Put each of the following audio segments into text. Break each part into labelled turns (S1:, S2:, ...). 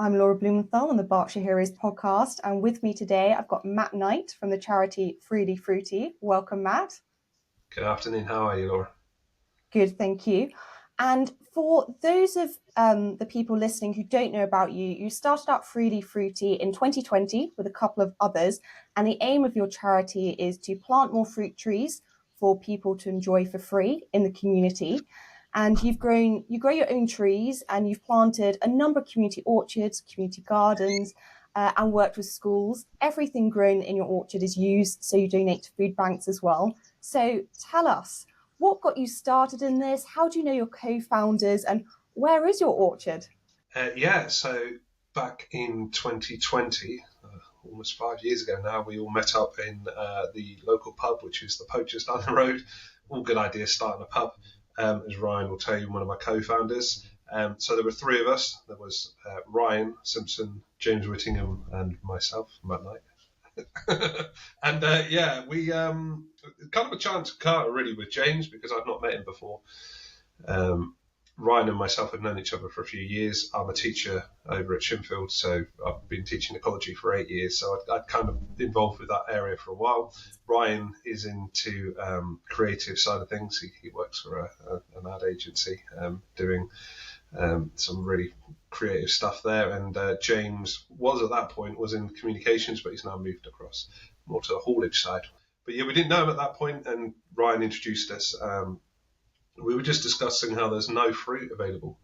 S1: I'm Laura Blumenthal on the Berkshire Heroes podcast, and with me today I've got Matt Knight from the charity Freely Fruity. Welcome, Matt.
S2: Good afternoon. How are you, Laura?
S1: Good, thank you. And for those of the people listening who don't know about you, you started out Freely Fruity in 2020 with a couple of others, and the aim of your charity is to plant more fruit trees for people to enjoy for free in the community. And you grow your own trees, and you've planted a number of community orchards, community gardens, and worked with schools. Everything grown in your orchard is used, so you donate to food banks as well. So tell us, what got you started in this? How do you know your co-founders, and where is your orchard?
S2: So back in 2020, almost 5 years ago now, we all met up in the local pub, which is the Poachers down the road. All good ideas starting a pub, as Ryan will tell you, one of my co-founders. So there were three of us. There was Ryan Simpson, James Whittingham, and myself, Matt Knight. We kind of a chance encounter really with James because I've not met him before. Ryan and myself have known each other for a few years. I'm a teacher over at Shinfield, so I've been teaching ecology for 8 years, so I'd kind of involved with that area for a while. Ryan is into creative side of things. He works for an ad agency doing some really creative stuff there, and James was at that point was in communications, but he's now moved across more to the haulage side. But yeah, we didn't know him at that point, and Ryan introduced us. We were just discussing how there's no fruit available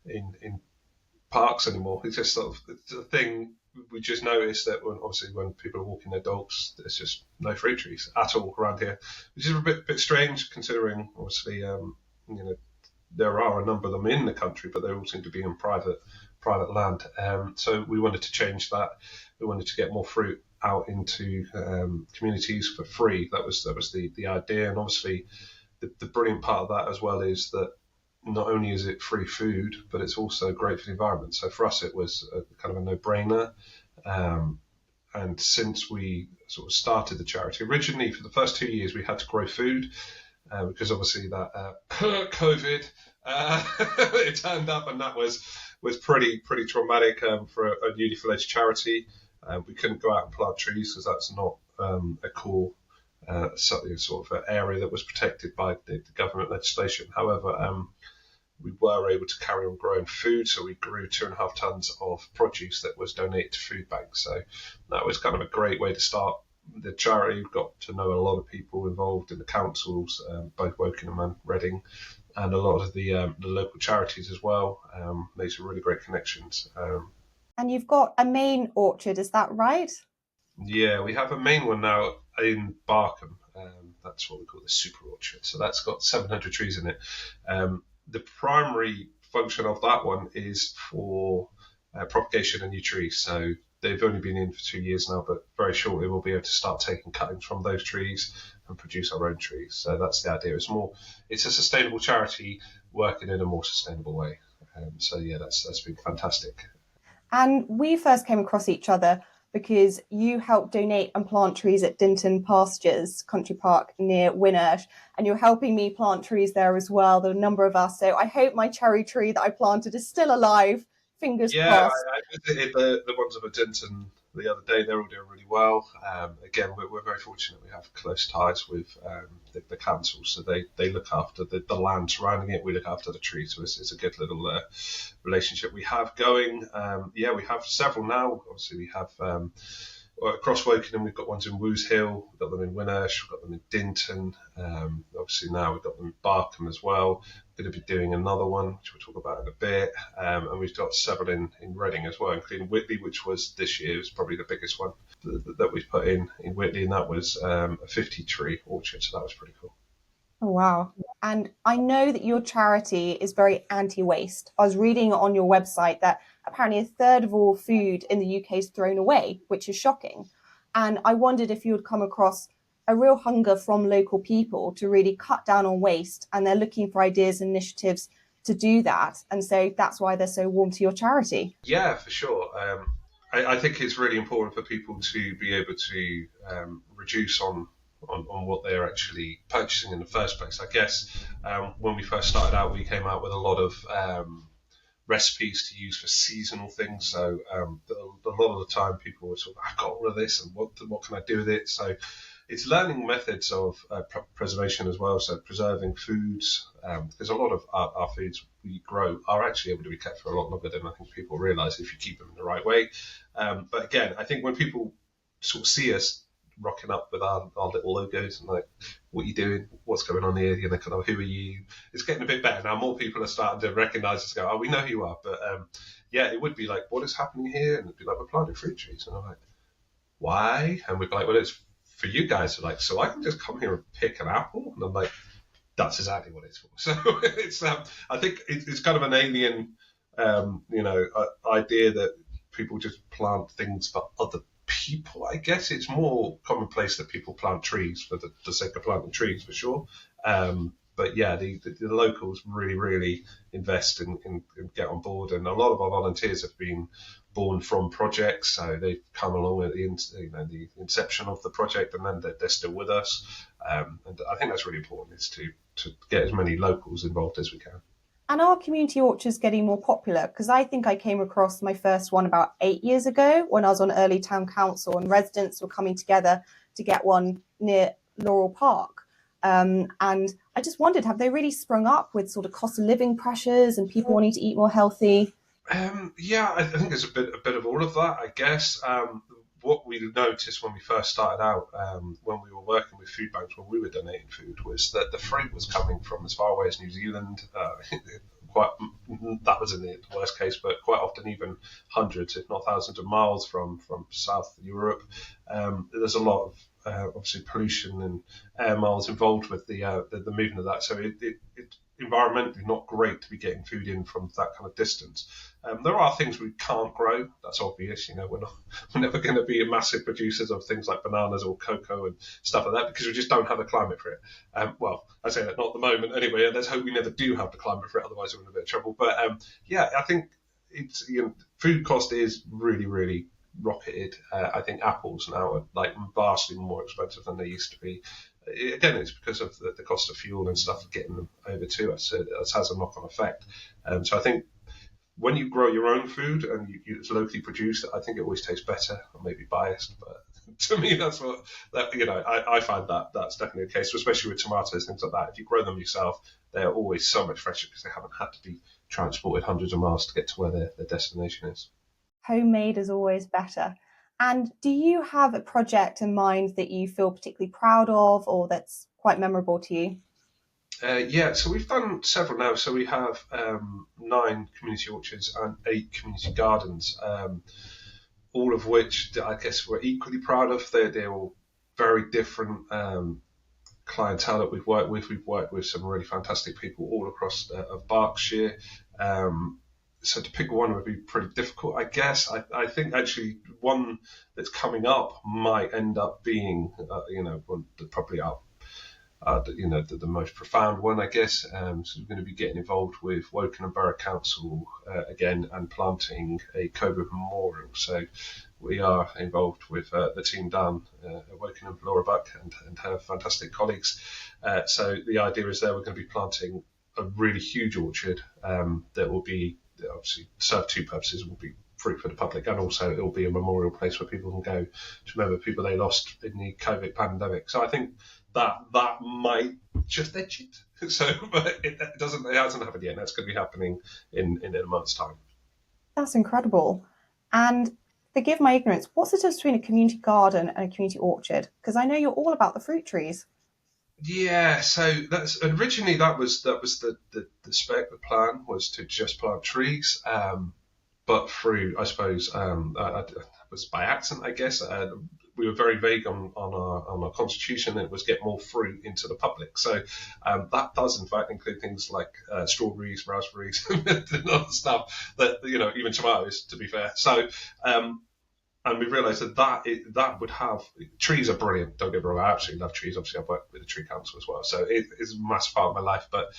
S2: in parks anymore. It's just sort of it's a thing. We just noticed that when people are walking their dogs, there's just no fruit trees at all around here, which is a bit strange considering obviously there are a number of them in the country, but they all seem to be in private land. So we wanted to change that. We wanted to get more fruit out into communities for free. That was the idea, and obviously the brilliant part of that as well is that not only is it free food, but it's also great for the environment. So for us, it was kind of a no-brainer. And since we sort of started the charity, originally for the first 2 years, we had to grow food because obviously that COVID, it turned up, and that was pretty traumatic for a newly fledged charity. We couldn't go out and plant trees because that's not a core sort of area that was protected by the government legislation. However, we were able to carry on growing food, so we grew 2.5 tons of produce that was donated to food banks. So that was kind of a great way to start the charity. We've got to know a lot of people involved in the councils, both Wokingham and Reading, and a lot of the local charities as well. Made some really great connections.
S1: And you've got a main orchard, is that right?
S2: Yeah, we have a main one now in Barkham. That's what we call the super orchard. So that's got 700 trees in it. The primary function of that one is for propagation of new trees. So they've only been in for 2 years now, but very shortly we'll be able to start taking cuttings from those trees and produce our own trees. So that's the idea. It's a sustainable charity working in a more sustainable way. That's been fantastic.
S1: And we first came across each other because you helped donate and plant trees at Dinton Pastures Country Park near Winnersh, and you're helping me plant trees there as well. There are a number of us, so I hope my cherry tree that I planted is still alive. Fingers crossed.
S2: I visited the ones up at Dinton the other day. They're all doing really well. Again, we're very fortunate. We have close ties with the council, so they look after the land surrounding it. We look after the trees, so it's a good little relationship we have going. We have several now. Obviously, we have across Wokingham, we've got ones in Woos Hill, we've got them in Winnersh, we've got them in Dinton. Obviously now we've got them in Barkham as well. We're going to be doing another one, which we'll talk about in a bit. And we've got several in Reading as well, including Whitley, which was this year was probably the biggest one that we've put in Whitley, and that was a 50-tree orchard, so that was pretty cool.
S1: Oh, wow. And I know that your charity is very anti-waste. I was reading on your website that apparently a third of all food in the UK is thrown away, which is shocking. And I wondered if you would come across a real hunger from local people to really cut down on waste, and they're looking for ideas and initiatives to do that. And so that's why they're so warm to your charity.
S2: Yeah, for sure. I think it's really important for people to be able to reduce on what they're actually purchasing in the first place. I guess when we first started out, we came out with a lot of recipes to use for seasonal things. So a lot of the time people were sort of, I've got all of this, and what can I do with it? So it's learning methods of preservation as well. So preserving foods, because a lot of our foods we grow are actually able to be kept for a lot longer than I think people realise if you keep them in the right way. But again, I think when people sort of see us rocking up with our little logos and like, what are you doing? What's going on here? You know, kind of, who are you? It's getting a bit better now. More people are starting to recognise us. Go, oh, we know who you are. But yeah, it would be like, what is happening here? And it'd be like, we're planting fruit trees. And I'm like, why? And we'd be like, well, it's for you guys. Like, so I can just come here and pick an apple. And I'm like, that's exactly what it's for. So it's, I think it's kind of an alien, idea that people just plant things for other people. I guess it's more commonplace that people plant trees for the sake of planting trees, for sure. But yeah, the locals really, really invest and get on board, and a lot of our volunteers have been born from projects, so they've come along at the inception of the project, and then they're still with us. And I think that's really important, is to get as many locals involved as we can.
S1: And are community orchards getting more popular? Because I think I came across my first one about 8 years ago when I was on early town council, and residents were coming together to get one near Laurel Park. And I just wondered, have they really sprung up with sort of cost of living pressures and people wanting to eat more healthy?
S2: Yeah, I think there's a bit of all of that, I guess. What we noticed when we first started out, when we were working with food banks, when we were donating food, was that the fruit was coming from as far away as New Zealand. Quite that was in the worst case, but quite often even hundreds, if not thousands, of miles from South Europe. There's a lot of obviously pollution and air miles involved with the movement of that, so it's environmentally not great to be getting food in from that kind of distance. There are things we can't grow. That's obvious. We're never going to be massive producers of things like bananas or cocoa and stuff like that, because we just don't have the climate for it. Well, I say that not at the moment anyway. Let's hope we never do have the climate for it. Otherwise, we're in a bit of trouble. But yeah, I think it's food cost is really, really rocketed. I think apples now are like vastly more expensive than they used to be. Again, it's because of the cost of fuel and stuff getting them over to us. So it has a knock-on effect. So I think when you grow your own food and it's locally produced, I think it always tastes better. I may be biased, but to me, that's what I find that's definitely the case, especially with tomatoes, things like that. If you grow them yourself, they're always so much fresher because they haven't had to be transported hundreds of miles to get to where their destination is.
S1: Homemade is always better. And do you have a project in mind that you feel particularly proud of or that's quite memorable to you?
S2: Yeah, so we've done several now. So we have 9 community orchards and 8 community gardens, all of which I guess we're equally proud of. They're all very different clientele that we've worked with. We've worked with some really fantastic people all across of Berkshire. So to pick one would be pretty difficult, I guess. I think actually one that's coming up might end up being, probably the most profound one, I guess. So we're going to be getting involved with Woking and Borough Council again and planting a COVID memorial. So we are involved with the team down at Woking and Laura Buck and her fantastic colleagues. So the idea is there we're going to be planting a really huge orchard that will be obviously serve two purposes. It will be free for the public, and also it will be a memorial place where people can go to remember people they lost in the COVID pandemic. So I think that might just edge it. So, but it hasn't happened yet. That's going to be happening in a month's time.
S1: That's incredible. And forgive my ignorance, what's the difference between a community garden and a community orchard? Because I know you're all about the fruit trees.
S2: Yeah, so that's originally that was the spec. The plan was to just plant trees, but through I suppose it was by accident, I guess. We were very vague on our constitution. It was get more fruit into the public. So that does in fact include things like strawberries, raspberries, and other stuff that even tomatoes, to be fair. So. And we realised that would have trees are brilliant. Don't get me wrong, I absolutely love trees. Obviously, I've worked with the tree council as well, so it is a massive part of my life. But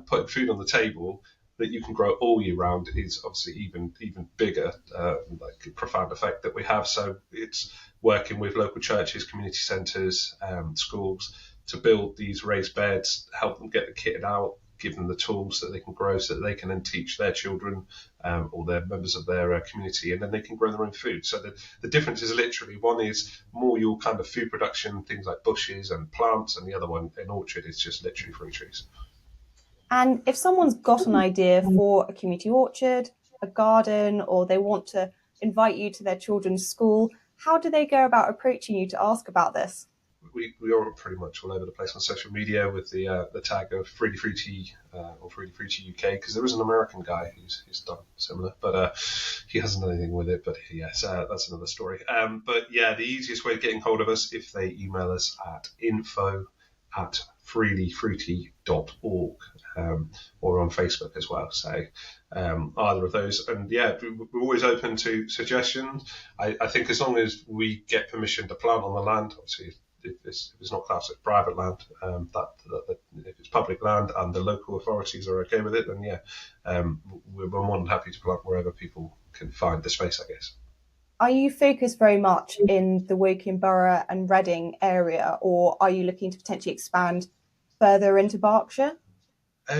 S2: putting food on the table that you can grow all year round is obviously even bigger, like profound effect that we have. So it's working with local churches, community centres, schools to build these raised beds, help them get the kitted out, give them the tools that they can grow so that they can then teach their children or their members of their community, and then they can grow their own food. So the difference is literally, one is more your kind of food production, things like bushes and plants, and the other one, an orchard, is just literally fruit trees.
S1: And if someone's got an idea for a community orchard, a garden, or they want to invite you to their children's school, how do they go about approaching you to ask about this?
S2: We are pretty much all over the place on social media with the tag of Freely Fruity or Freely Fruity UK, because there is an American guy who's done similar, but he hasn't done anything with it. But yes, that's another story. But yeah, the easiest way of getting hold of us, if they email us at info@freelyfruity.org, or on Facebook as well. So either of those. And yeah, we're always open to suggestions. I think as long as we get permission to plant on the land, obviously if it's not classed as private land, that if it's public land and the local authorities are okay with it, then yeah, we're more than happy to plant wherever people can find the space, I guess.
S1: Are you focused very much in the Woking Borough and Reading area, or are you looking to potentially expand further into Berkshire?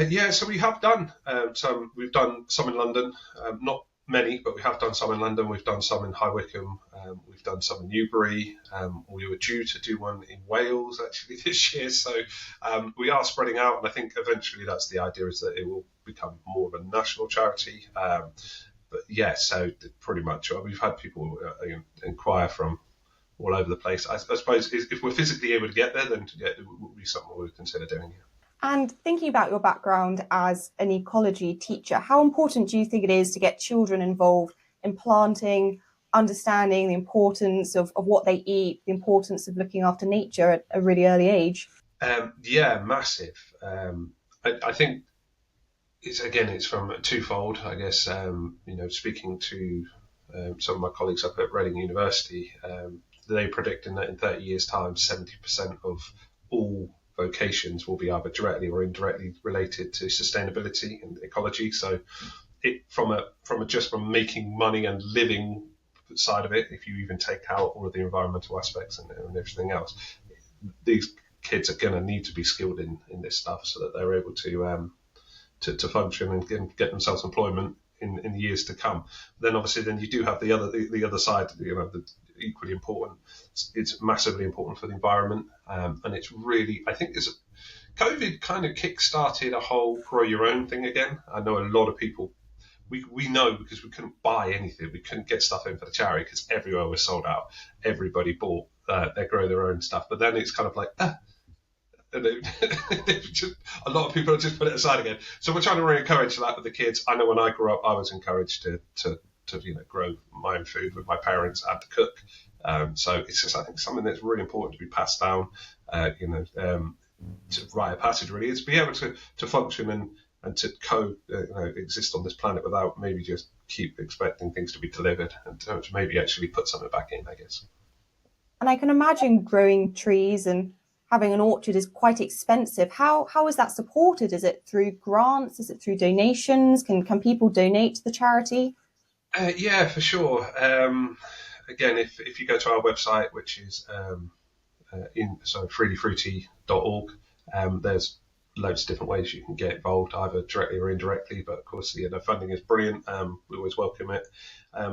S2: Yeah, so we have done some. We've done some in London, not many, but we have done some in London. We've done some in High Wycombe. We've done some in Newbury. We were due to do one in Wales actually this year. So we are spreading out, and I think eventually that's the idea, is that it will become more of a national charity. But yeah, so pretty much we've had people inquire from all over the place. I suppose if we're physically able to get there, then yeah, it would be something we would consider doing. Yeah.
S1: And thinking about your background as an ecology teacher, how important do you think it is to get children involved in planting, understanding the importance of what they eat, the importance of looking after nature at a really early age?
S2: Yeah, massive. I think it's from twofold, I guess. Speaking to some of my colleagues up at Reading University, they're predicting that in 30 years' time, 70% of all vocations will be either directly or indirectly related to sustainability and ecology. So, from making money and living side of it, if you even take out all of the environmental aspects and everything else, these kids are going to need to be skilled in this stuff so that they're able to function and get themselves employment in the years to come. Then obviously, then you do have the other side, the equally important. It's massively important for the environment, and it's really, I think, COVID kind of kick-started a whole grow your own thing again. I know a lot of people. We know, because we couldn't buy anything, we couldn't get stuff in for the charity because everywhere was sold out. Everybody bought their grow their own stuff, but then it's kind of like. And a lot of people have just put it aside again. So we're trying to really encourage that with the kids. I know when I grew up, I was encouraged to grow my own food with my parents and to cook. So it's just, I think, something that's really important to be passed down. To write a passage really is to be able to function and to exist on this planet without maybe just keep expecting things to be delivered, and to maybe actually put something back in, I guess.
S1: And I can imagine growing trees and having an orchard is quite expensive. How is that supported? Is it through grants? Is it through donations? Can people donate to the charity?
S2: Yeah, for sure. Again, if you go to our website, which is freelyfruity.org, there's loads of different ways you can get involved, either directly or indirectly. But of course, the funding is brilliant. We always welcome it.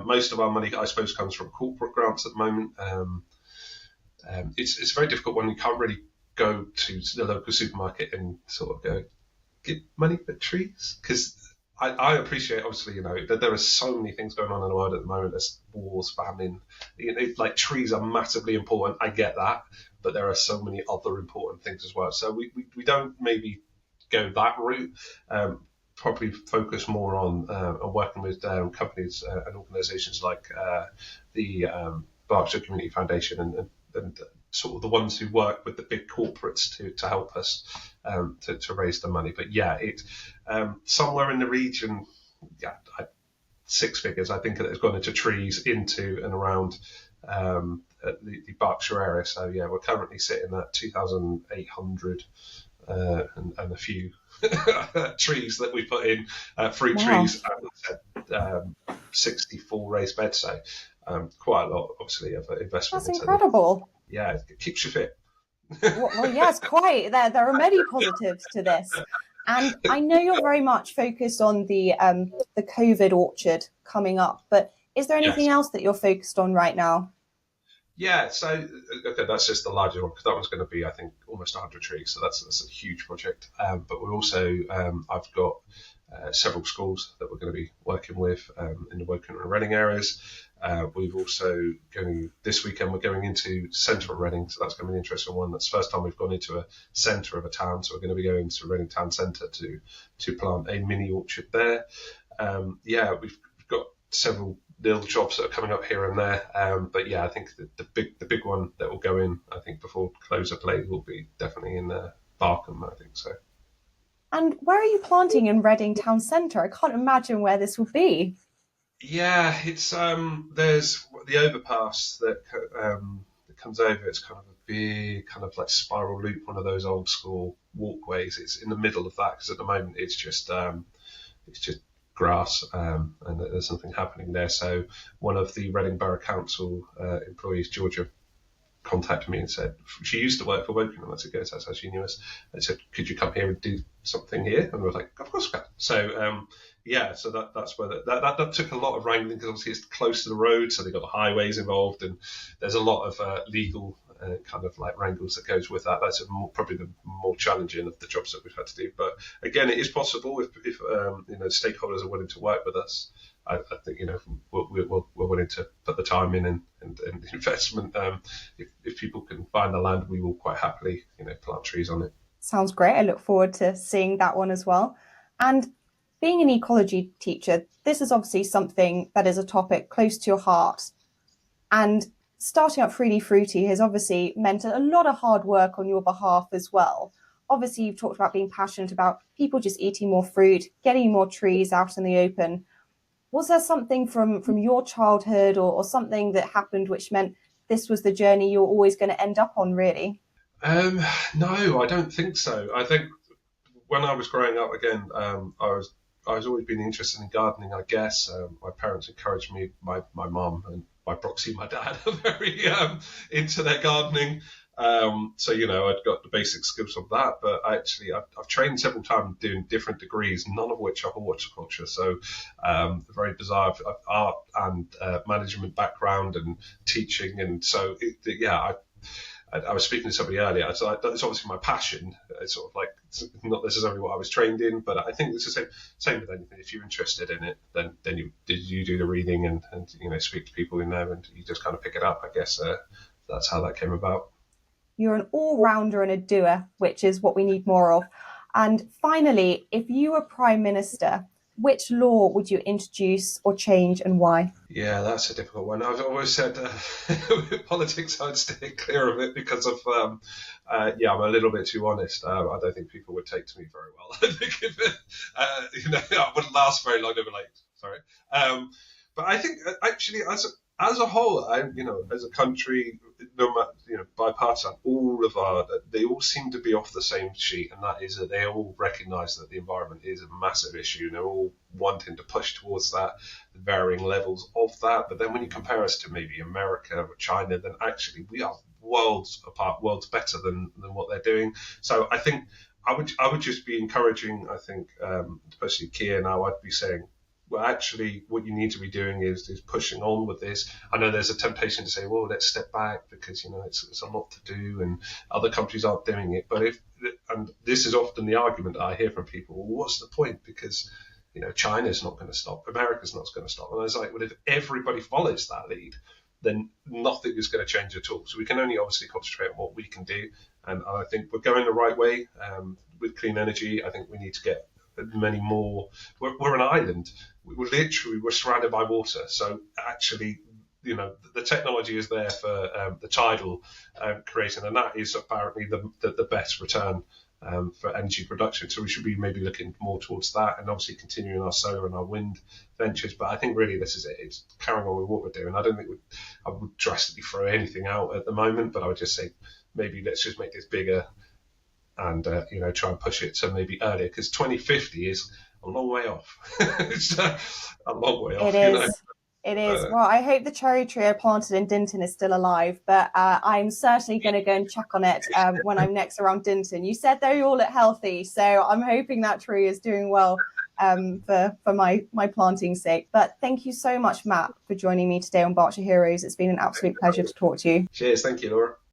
S2: Most of our money, I suppose, comes from corporate grants at the moment. It's a very difficult one. You can't really go to the local supermarket and sort of go get money for trees, because I appreciate, obviously, that there are so many things going on in the world at the moment. There's wars, famine. Like, trees are massively important. I get that, but there are so many other important things as well. So we don't maybe go that route. Probably focus more on working with companies and organisations like the Berkshire Community Foundation and sort of the ones who work with the big corporates to help us to raise the money. But yeah, somewhere in the region, yeah, six figures, I think, that has gone into trees into and around the Berkshire area. So yeah, we're currently sitting at 2,800 and a few trees that we put in, fruit
S1: Wow,
S2: trees, and 64 raised beds. So quite a lot, obviously, of investment
S1: that's
S2: into the.
S1: incredible.
S2: Yeah, it keeps you fit.
S1: Well, yes, quite. There are many positives to this. And I know you're very much focused on the COVID orchard coming up, but is there anything
S2: Yes.
S1: else that you're focused on right now?
S2: Yeah, so okay, that's just the larger one because that one's going to be, I think, almost 100 trees. So that's a huge project. But we're also, I've got several schools that we're going to be working with in the Woking and Reading areas. We've also going this weekend. We're going into central Reading, so that's going to be an interesting one. That's the first time we've gone into a centre of a town. So we're going to be going to Reading Town Centre to plant a mini orchard there. Yeah, we've got several little jobs that are coming up here and there. But yeah, I think the big one that will go in, I think before close of play will be definitely in Barkham, I think so.
S1: And where are you planting in Reading Town Centre? I can't imagine where this will be.
S2: Yeah, it's there's the overpass that comes over. It's kind of a big kind of like spiral loop, one of those old school walkways. It's in the middle of that because at the moment it's just grass, and there's nothing happening there. So one of the Reading Borough Council employees, Georgia, contacted me and said she used to work for Woking, and I said, yes, that's how she knew us. And said, could you come here and do something here? And we were like, of course we can. So yeah, so that's where that took a lot of wrangling because obviously it's close to the road, so they got the highways involved, and there's a lot of legal kind of like wrangles that goes with that. That's probably the more challenging of the jobs that we've had to do. But again, it is possible if stakeholders are willing to work with us. I think we're willing to put the time in and investment. If people can find the land, we will quite happily plant trees on it.
S1: Sounds great. I look forward to seeing that one as well. And being an ecology teacher, this is obviously something that is a topic close to your heart. And starting up Freely Fruity has obviously meant a lot of hard work on your behalf as well. Obviously, you've talked about being passionate about people just eating more fruit, getting more trees out in the open. Was there something from your childhood or something that happened which meant this was the journey you were always going to end up on, really?
S2: Um, no, I don't think so. I think when I was growing up, again, I was always been interested in gardening. I guess my parents encouraged me. My mum and by proxy my dad are very into their gardening. So I'd got the basic skills of that, but I've trained several times doing different degrees, none of which are horticulture. So very bizarre. I've art and management background and teaching, and so I was speaking to somebody earlier. It's obviously my passion. It's sort of like it's not necessarily what I was trained in, but I think it's the same with anything. If you're interested in it, then you do the reading and speak to people in there, and you just kind of pick it up. I guess that's how that came about.
S1: You're an all rounder and a doer, which is what we need more of. And finally, if you were Prime Minister, which law would you introduce or change and why?
S2: Yeah, that's a difficult one. I've always said with politics, I'd stay clear of it because of I'm a little bit too honest. I don't think people would take to me very well. I think I wouldn't last very long. They'd be like, sorry. But I think actually, as a whole, as a country, no matter, bipartisan, they all seem to be off the same sheet, and that is that they all recognise that the environment is a massive issue, and they're all wanting to push towards that, varying levels of that. But then when you compare us to maybe America or China, then actually we are worlds apart, worlds better than what they're doing. So I think I would just be encouraging. I think especially Kia now, I'd be saying, well, actually, what you need to be doing is pushing on with this. I know there's a temptation to say, well, let's step back because it's a lot to do and other countries aren't doing it. But and this is often the argument I hear from people. Well, what's the point? Because China's not going to stop, America's not going to stop. And I was like, well, if everybody follows that lead, then nothing is going to change at all. So we can only obviously concentrate on what we can do. And I think we're going the right way with clean energy. I think we need to get many more. We're an island. We're surrounded by water. So actually, the technology is there for the tidal creation, and that is apparently the best return for energy production. So we should be maybe looking more towards that, and obviously continuing our solar and our wind ventures. But I think really this is it. It's carrying on with what we're doing. I don't think I would drastically throw anything out at the moment, but I would just say maybe let's just make this bigger and try and push it to maybe earlier because 2050 is a long way off. It's a long way
S1: It
S2: off.
S1: is. It is.
S2: Uh,
S1: Well, I hope the cherry tree I planted in Dinton is still alive, but I'm certainly going to go and check on it when I'm next around Dinton. You said they all look healthy, so I'm hoping that tree is doing well for my planting's sake. But thank you so much, Matt, for joining me today on Berkshire Heroes. It's been an absolute pleasure to talk to you.
S2: Cheers, thank you, Laura.